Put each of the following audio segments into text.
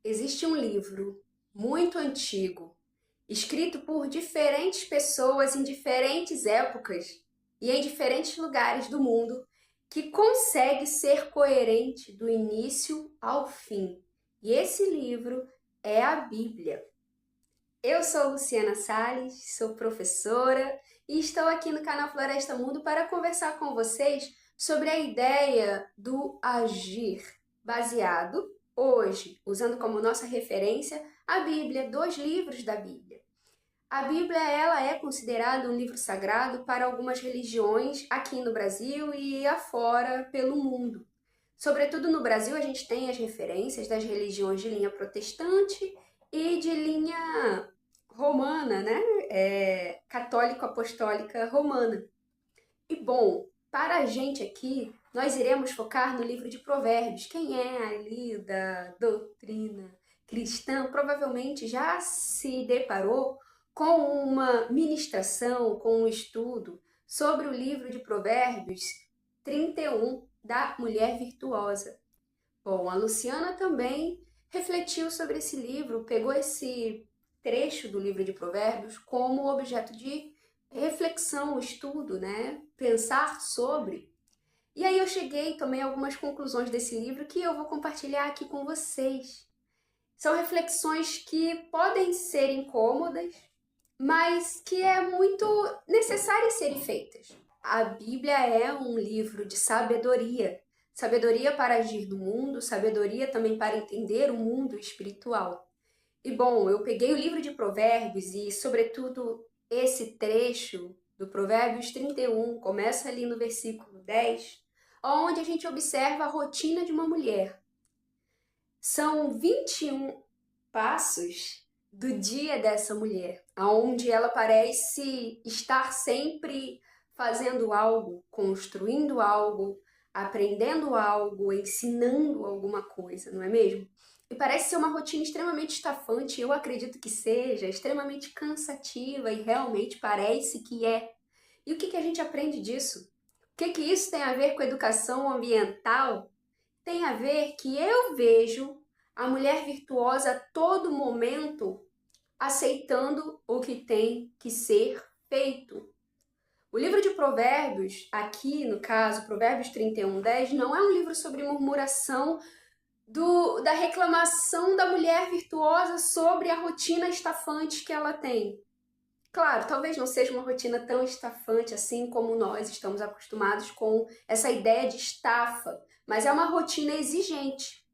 Existe um livro muito antigo, escrito por diferentes pessoas em diferentes épocas e em diferentes lugares do mundo, que consegue ser coerente do início ao fim. E esse livro é a Bíblia. Eu sou Luciana Salles, sou professora e estou aqui no canal Floresta Mundo para conversar com vocês sobre a ideia do agir, baseado hoje, usando como nossa referência a Bíblia, dois livros da Bíblia. A Bíblia ela é considerada um livro sagrado para algumas religiões aqui no Brasil e afora pelo mundo. Sobretudo no Brasil, a gente tem as referências das religiões de linha protestante e de linha romana, né? Católico-apostólica romana. E bom, para a gente aqui, nós iremos focar no livro de Provérbios. Quem é ali da doutrina cristã provavelmente já se deparou com uma ministração, com um estudo sobre o livro de Provérbios 31 da mulher virtuosa. Bom, a Luciana também refletiu sobre esse livro, pegou esse trecho do livro de Provérbios como objeto de reflexão, estudo, né? Pensar sobre. E aí eu cheguei, tomei algumas conclusões desse livro que eu vou compartilhar aqui com vocês. São reflexões que podem ser incômodas, mas que é muito necessário serem feitas. A Bíblia é um livro de sabedoria, sabedoria para agir no mundo, sabedoria também para entender o mundo espiritual. E bom, eu peguei o livro de Provérbios e, sobretudo, esse trecho do Provérbios 31, começa ali no versículo 10, onde a gente observa a rotina de uma mulher. São 21 passos do dia dessa mulher, onde ela parece estar sempre fazendo algo, construindo algo, aprendendo algo, ensinando alguma coisa, não é mesmo? E parece ser uma rotina extremamente estafante, eu acredito que seja, extremamente cansativa e realmente parece que é. E o que a gente aprende disso? O que isso tem a ver com educação ambiental? Tem a ver que eu vejo a mulher virtuosa a todo momento aceitando o que tem que ser feito. O livro de Provérbios, aqui no caso, Provérbios 31:10, não é um livro sobre murmuração da reclamação da mulher virtuosa sobre a rotina estafante que ela tem. Claro, talvez não seja uma rotina tão estafante assim como nós estamos acostumados com essa ideia de estafa, mas é uma rotina exigente.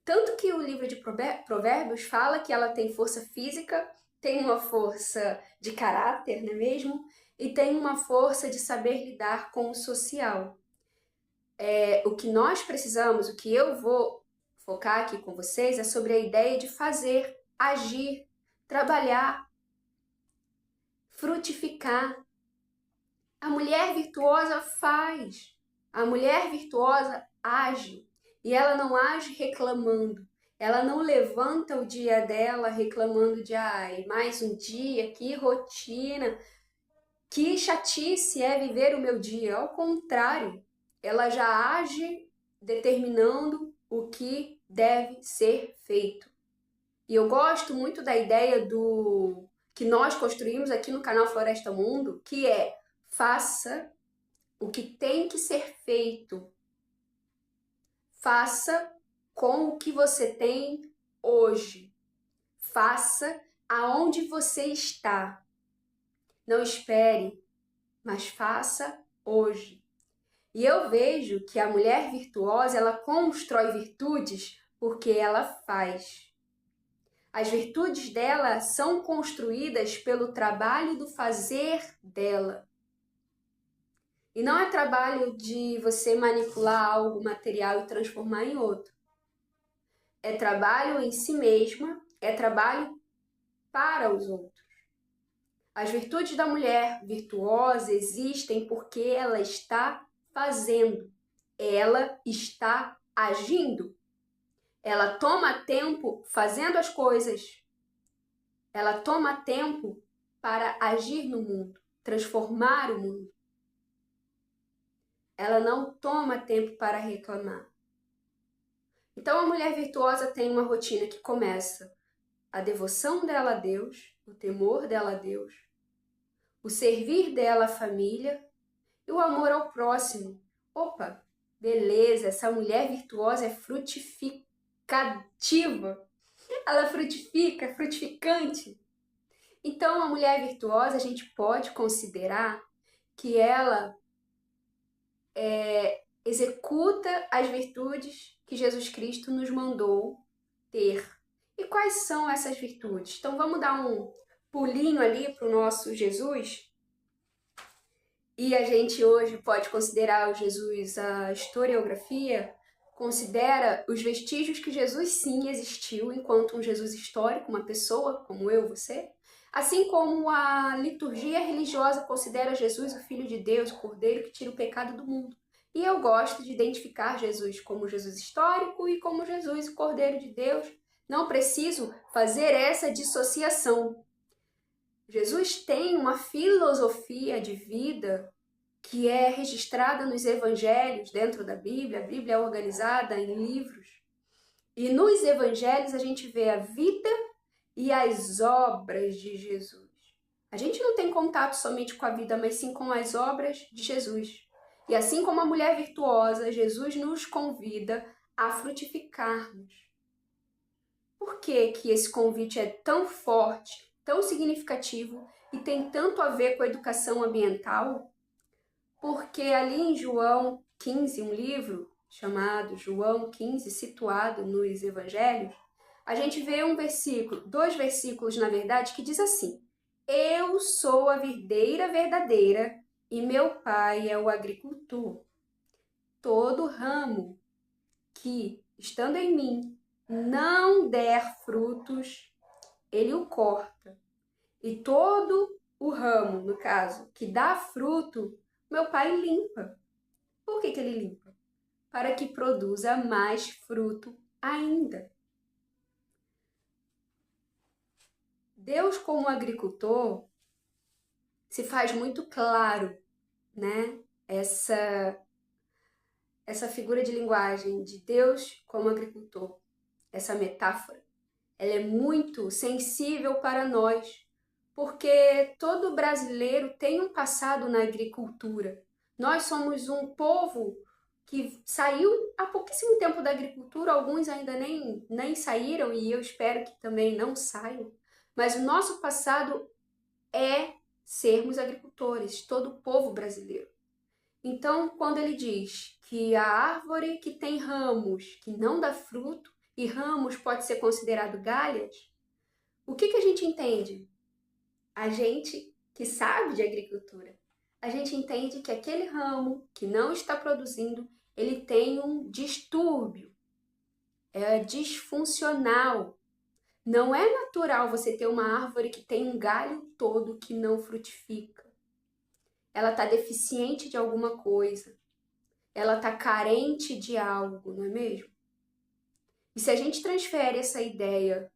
Tanto que o livro de Provérbios fala que ela tem força física, tem uma força de caráter, não é mesmo? E tem uma força de saber lidar com o social. O que nós precisamos, o que eu vou focar aqui com vocês é sobre a ideia de fazer, agir, trabalhar, frutificar. A mulher virtuosa faz, a mulher virtuosa age, e ela não age reclamando. Ela não levanta o dia dela reclamando de ai, mais um dia, que rotina, que chatice é viver o meu dia. Ao contrário, ela já age determinando o que deve ser feito. E eu gosto muito da ideia do que nós construímos aqui no canal Floresta Mundo, que é faça o que tem que ser feito. Faça com o que você tem hoje. Faça aonde você está. Não espere, mas faça hoje. E eu vejo que a mulher virtuosa, ela constrói virtudes porque ela faz. As virtudes dela são construídas pelo trabalho do fazer dela. E não é trabalho de você manipular algo material e transformar em outro. É trabalho em si mesma, é trabalho para os outros. As virtudes da mulher virtuosa existem porque ela está fazendo, ela está agindo. Ela toma tempo fazendo as coisas. Ela toma tempo para agir no mundo, transformar o mundo. Ela não toma tempo para reclamar. Então a mulher virtuosa tem uma rotina que começa a devoção dela a Deus, o temor dela a Deus, o servir dela à família e o amor ao próximo. Opa, beleza, essa mulher virtuosa é frutificativa. Ela frutifica, é frutificante. Então, a mulher virtuosa, a gente pode considerar que ela executa as virtudes que Jesus Cristo nos mandou ter. E quais são essas virtudes? Então, vamos dar um pulinho ali para o nosso Jesus. E a gente hoje pode considerar o Jesus, a historiografia, considera os vestígios que Jesus sim existiu enquanto um Jesus histórico, uma pessoa como eu, você, assim como a liturgia religiosa considera Jesus o Filho de Deus, o Cordeiro que tira o pecado do mundo. E eu gosto de identificar Jesus como Jesus histórico e como Jesus, o Cordeiro de Deus. Não preciso fazer essa dissociação. Jesus tem uma filosofia de vida que é registrada nos evangelhos dentro da Bíblia. A Bíblia é organizada em livros. E nos evangelhos a gente vê a vida e as obras de Jesus. A gente não tem contato somente com a vida, mas sim com as obras de Jesus. E assim como a mulher virtuosa, Jesus nos convida a frutificarmos. Por que que esse convite é tão forte, tão significativo e tem tanto a ver com a educação ambiental? Porque ali em João 15, um livro chamado João 15, situado nos Evangelhos, a gente vê um versículo, 2 versículos na verdade, que diz assim: Eu sou a videira verdadeira e meu pai é o agricultor. Todo ramo que, estando em mim, não der frutos, ele o corta. E todo o ramo, no caso, que dá fruto, meu pai limpa. Por que ele limpa? Para que produza mais fruto ainda. Deus, como agricultor, se faz muito claro, né? Essa figura de linguagem de Deus como agricultor, essa metáfora, ela é muito sensível para nós, porque todo brasileiro tem um passado na agricultura. Nós somos um povo que saiu há pouquíssimo tempo da agricultura, alguns ainda nem saíram e eu espero que também não saiam, mas o nosso passado é sermos agricultores, todo o povo brasileiro. Então, quando ele diz que a árvore que tem ramos que não dá fruto, e ramos pode ser considerado galhas, o que a gente entende? A gente que sabe de agricultura, a gente entende que aquele ramo que não está produzindo, ele tem um distúrbio, é disfuncional. Não é natural você ter uma árvore que tem um galho todo que não frutifica. Ela está deficiente de alguma coisa. Ela está carente de algo, não é mesmo? E se a gente transfere essa ideia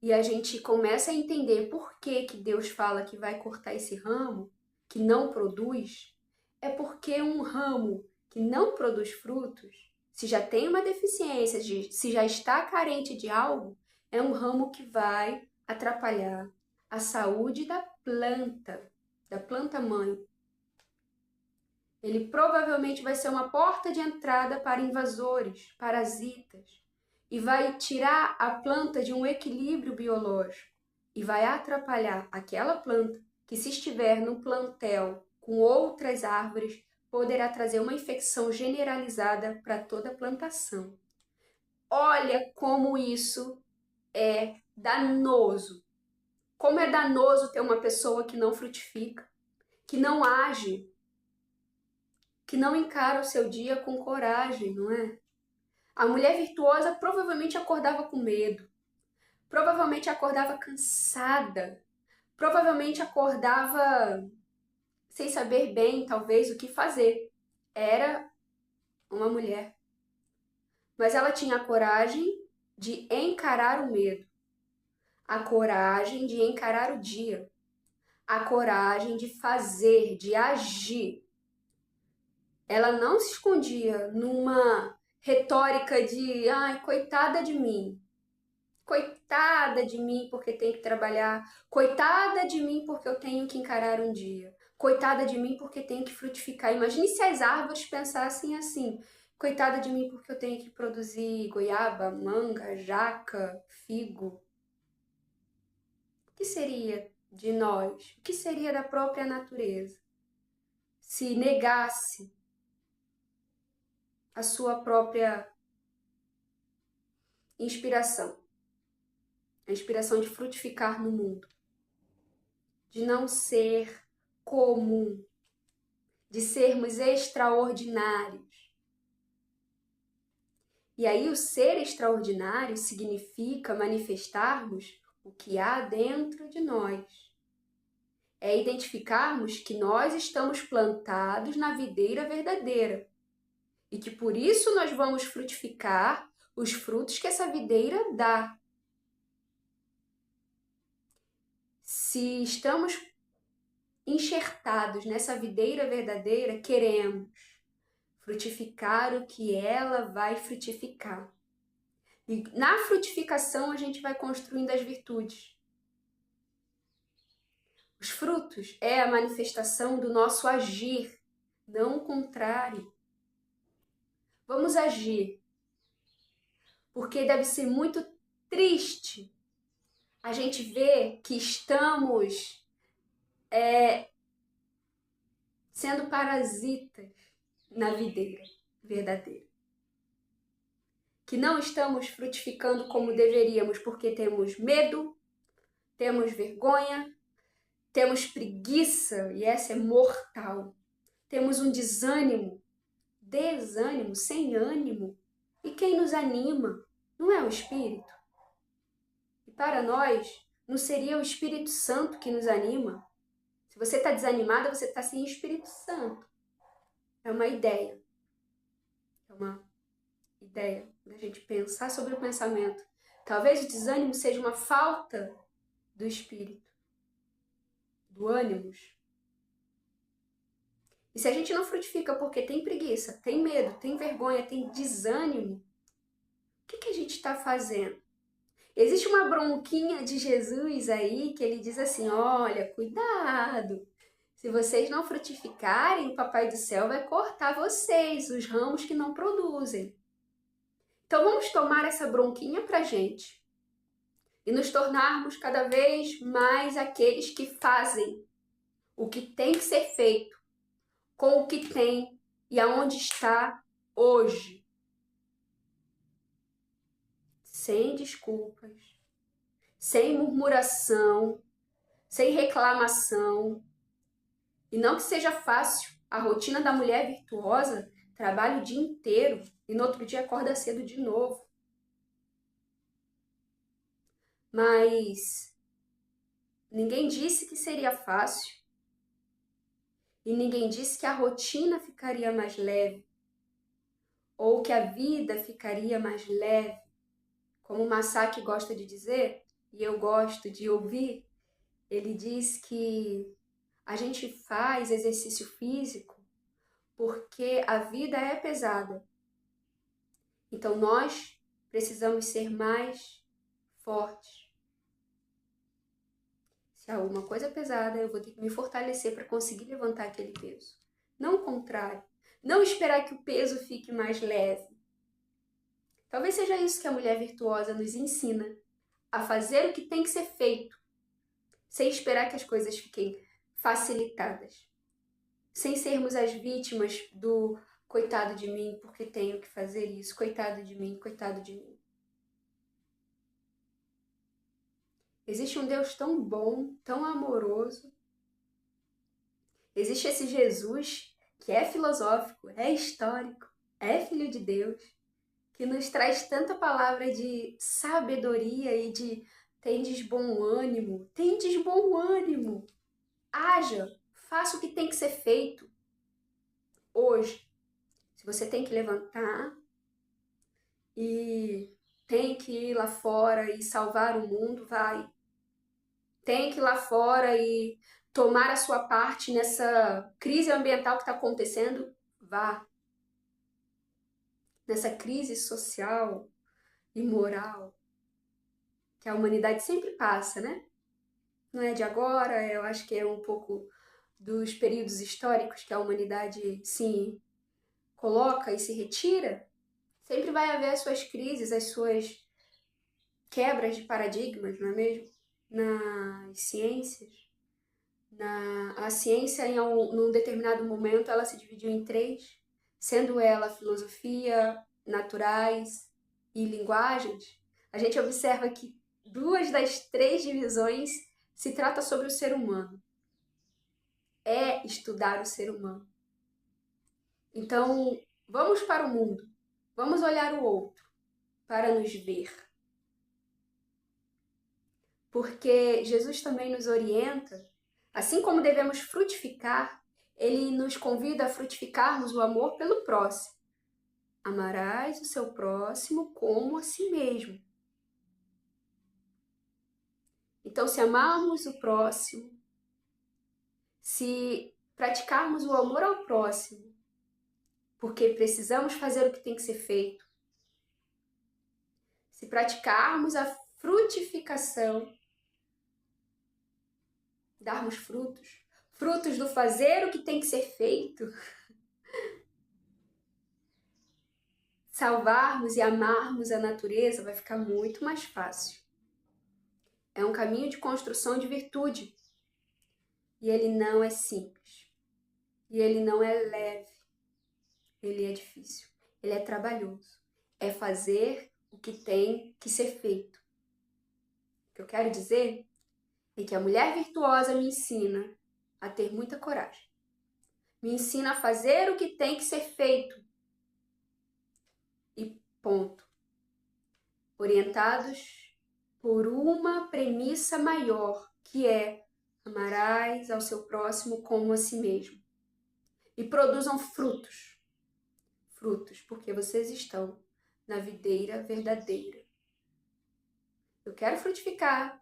e a gente começa a entender por que Deus fala que vai cortar esse ramo, que não produz, é porque um ramo que não produz frutos, se já tem uma deficiência, se já está carente de algo, é um ramo que vai atrapalhar a saúde da planta mãe. Ele provavelmente vai ser uma porta de entrada para invasores, parasitas, e vai tirar a planta de um equilíbrio biológico e vai atrapalhar aquela planta que, se estiver num plantel com outras árvores, poderá trazer uma infecção generalizada para toda a plantação. Olha como isso é danoso. Como é danoso ter uma pessoa que não frutifica, que não age, que não encara o seu dia com coragem, não é? A mulher virtuosa provavelmente acordava com medo, provavelmente acordava cansada, provavelmente acordava sem saber bem, talvez, o que fazer. Era uma mulher. Mas ela tinha a coragem de encarar o medo, a coragem de encarar o dia, a coragem de fazer, de agir. Ela não se escondia numa retórica de, ai, coitada de mim. Coitada de mim porque tenho que trabalhar. Coitada de mim porque eu tenho que encarar um dia. Coitada de mim porque tenho que frutificar. Imagine se as árvores pensassem assim. Coitada de mim porque eu tenho que produzir goiaba, manga, jaca, figo. O que seria de nós? O que seria da própria natureza se negasse a sua própria inspiração? A inspiração de frutificar no mundo, de não ser comum, de sermos extraordinários. E aí o ser extraordinário significa manifestarmos o que há dentro de nós. É identificarmos que nós estamos plantados na videira verdadeira e que por isso nós vamos frutificar os frutos que essa videira dá. Se estamos enxertados nessa videira verdadeira, queremos frutificar o que ela vai frutificar. E na frutificação a gente vai construindo as virtudes. Os frutos é a manifestação do nosso agir, não o contrário. Vamos agir, porque deve ser muito triste a gente ver que estamos sendo parasitas na videira verdadeira. Que não estamos frutificando como deveríamos porque temos medo, temos vergonha, temos preguiça, e essa é mortal. Temos um desânimo, sem ânimo. E quem nos anima não é o Espírito. E para nós, não seria o Espírito Santo que nos anima. Se você está desanimada, você está sem Espírito Santo. É uma ideia. É uma ideia da gente pensar sobre o pensamento. Talvez o desânimo seja uma falta do Espírito, do ânimos. E se a gente não frutifica porque tem preguiça, tem medo, tem vergonha, tem desânimo, o que a gente está fazendo? Existe uma bronquinha de Jesus aí que ele diz assim, olha, cuidado, se vocês não frutificarem, o Papai do Céu vai cortar vocês, os ramos que não produzem. Então vamos tomar essa bronquinha pra gente e nos tornarmos cada vez mais aqueles que fazem o que tem que ser feito, com o que tem e aonde está hoje. Sem desculpas, sem murmuração, sem reclamação. E não que seja fácil. A rotina da mulher virtuosa trabalha o dia inteiro e no outro dia acorda cedo de novo. Mas ninguém disse que seria fácil. E ninguém disse que a rotina ficaria mais leve. Ou que a vida ficaria mais leve. Como o Masaaki gosta de dizer, e eu gosto de ouvir, ele diz que a gente faz exercício físico porque a vida é pesada. Então nós precisamos ser mais fortes. Se alguma coisa é pesada, eu vou ter que me fortalecer para conseguir levantar aquele peso. Não o contrário. Não esperar que o peso fique mais leve. Talvez seja isso que a mulher virtuosa nos ensina. A fazer o que tem que ser feito. Sem esperar que as coisas fiquem facilitadas. Sem sermos as vítimas do coitado de mim, porque tenho que fazer isso. Coitado de mim, coitado de mim. Existe um Deus tão bom, tão amoroso. Existe esse Jesus que é filosófico, é histórico, é filho de Deus, que nos traz tanta palavra de sabedoria e de tendes bom ânimo, haja, faça o que tem que ser feito hoje. Se você tem que levantar e tem que ir lá fora e salvar o mundo, vai. Tem que ir lá fora e tomar a sua parte nessa crise ambiental que está acontecendo, vá. nessa crise social e moral que a humanidade sempre passa, né? Não é de agora, eu acho que é um pouco dos períodos históricos que a humanidade se coloca e se retira. Sempre vai haver as suas crises, as suas quebras de paradigmas, não é mesmo? Nas ciências. A ciência, num determinado momento, ela se dividiu em três, sendo ela filosofia, naturais e linguagens. A gente observa que duas das três divisões se trata sobre o ser humano. É estudar o ser humano. Então, vamos para o mundo. Vamos olhar o outro para nos ver. Porque Jesus também nos orienta, assim como devemos frutificar, ele nos convida a frutificarmos o amor pelo próximo. Amarás o seu próximo como a si mesmo. Então, se amarmos o próximo, se praticarmos o amor ao próximo, porque precisamos fazer o que tem que ser feito, se praticarmos a frutificação, darmos frutos, frutos do fazer o que tem que ser feito, salvarmos e amarmos a natureza, vai ficar muito mais fácil. É um caminho de construção de virtude. E ele não é simples. E ele não é leve. Ele é difícil. Ele é trabalhoso. É fazer o que tem que ser feito. O que eu quero dizer é que a mulher virtuosa me ensina a ter muita coragem. Me ensina a fazer o que tem que ser feito. E ponto. Orientados por uma premissa maior, que é: amarás ao seu próximo como a si mesmo. E produzam frutos. Frutos, porque vocês estão na videira verdadeira. Eu quero frutificar.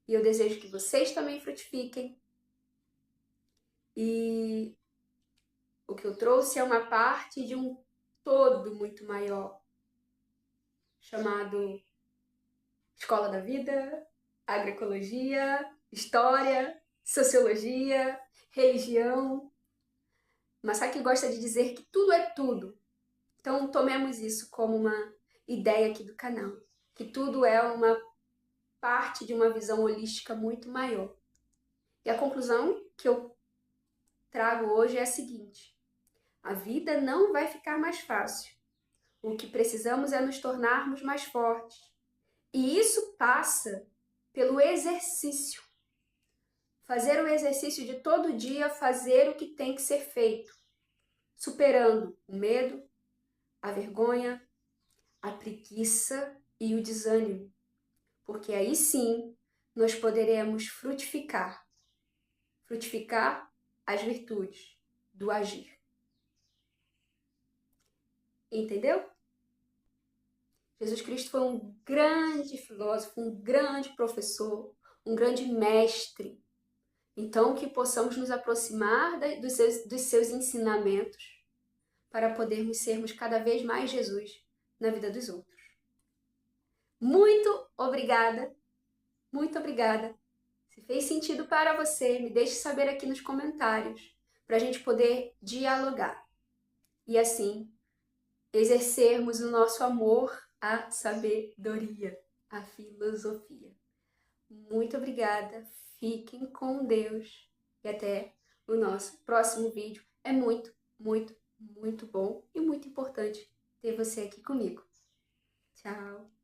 E eu desejo que vocês também frutifiquem. E o que eu trouxe é uma parte de um todo muito maior, chamado Escola da Vida, Agroecologia, História, Sociologia, Religião. Masaki gosta de dizer que tudo é tudo. Então tomemos isso como uma ideia aqui do canal, que tudo é uma parte de uma visão holística muito maior. E a conclusão que eu trago hoje é a seguinte: a vida não vai ficar mais fácil. O que precisamos é nos tornarmos mais fortes. E isso passa pelo exercício. Fazer o exercício de todo dia fazer o que tem que ser feito, superando o medo, a vergonha, a preguiça e o desânimo. Porque aí sim nós poderemos frutificar as virtudes do agir. Entendeu? Jesus Cristo foi um grande filósofo, um grande professor, um grande mestre. Então, que possamos nos aproximar dos seus ensinamentos para podermos sermos cada vez mais Jesus na vida dos outros. Muito obrigada, muito obrigada. Se fez sentido para você, me deixe saber aqui nos comentários, para a gente poder dialogar. E assim, exercermos o nosso amor à sabedoria, à filosofia. Muito obrigada, fiquem com Deus e até o nosso próximo vídeo. É muito, muito, muito bom e muito importante ter você aqui comigo. Tchau!